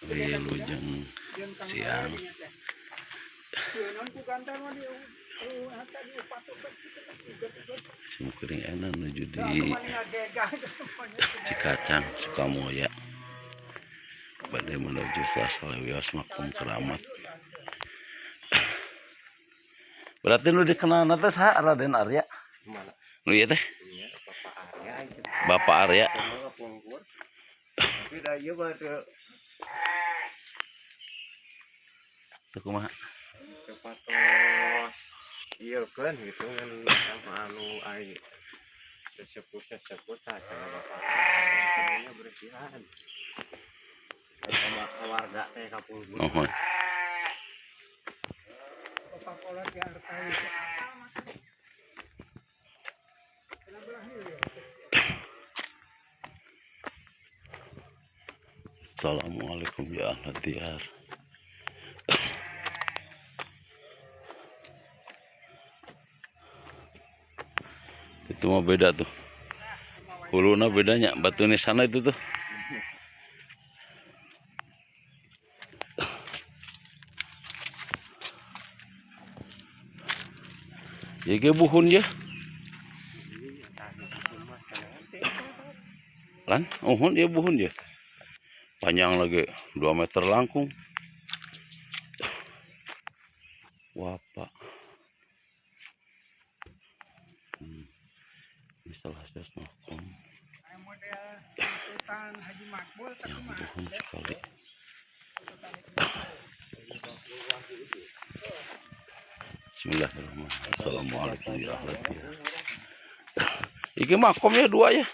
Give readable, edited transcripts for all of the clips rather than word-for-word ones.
Wilujeng siang. Simkuring enak menuju di Cikacang Sukamoya. Badai menuju Saslewios Makom Keramat. Berarti nu dikenal nanti sah Raden Arya. Nu iya teh? Bapak Arya. Tapi dah ieu mah teu kumaha? Kepatos ieu kan gitu kan sama anu ai sesepuh cara bapak sebenarnya bersihan. Sama keluarga teh kapung. Mohon. Bapak pola di artai. Assalamualaikum ya ahli diyar. Itu mah beda tuh. Huluna bedanya, batu nisana itu tuh. Ya ge buhun ya. Lan, uhun ya buhun ya. Panjang lagi 2 meter langkung. Wah, Pak. Ini salah satu makom yang buhun sekali. Bismillahirrahmanirrahim. Assalamualaikum ya ahli diyar. Iki makomnya 2 ya.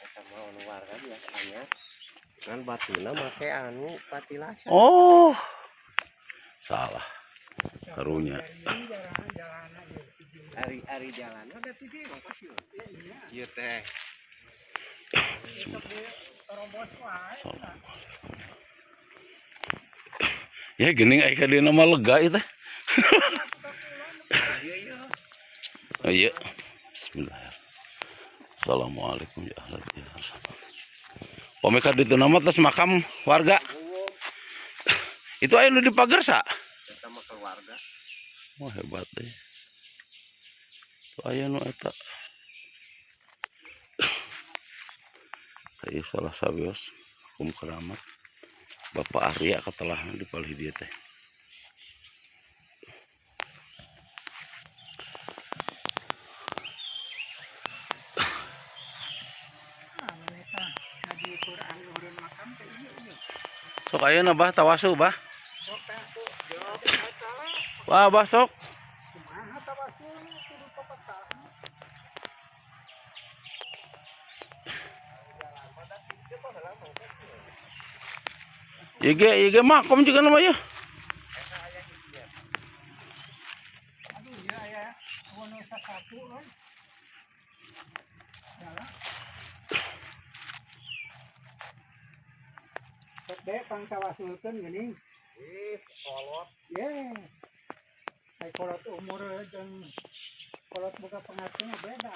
Sama anu warga biasanya kan batuna make anu patilasan. Oh. Salah. Karunya. Hari jalan ada TV ongkos yuk. Ieu teh. Ya gini aya ka dina mah lega eta. Oh iya. Bismillahirrahmanirrahim. Assalamualaikum ya ahli diyar. Pameka ditu nama tes makam warga. Itu aya nu di pagar sa? Eta mah keluarga. Wah hebat deh. Itu aya nu eta. Saya salah sawios Makom Keramat. Bapak Arya katelahan di palih dia teh. Sok ayeuna bah tawasu bah. Wah bah sok. Ige makom juga nama ya. Dek kang tawasulkeun geuning. Kolot. Ye. Ai kolot umur jeung kolot boga pengaruhnya beda.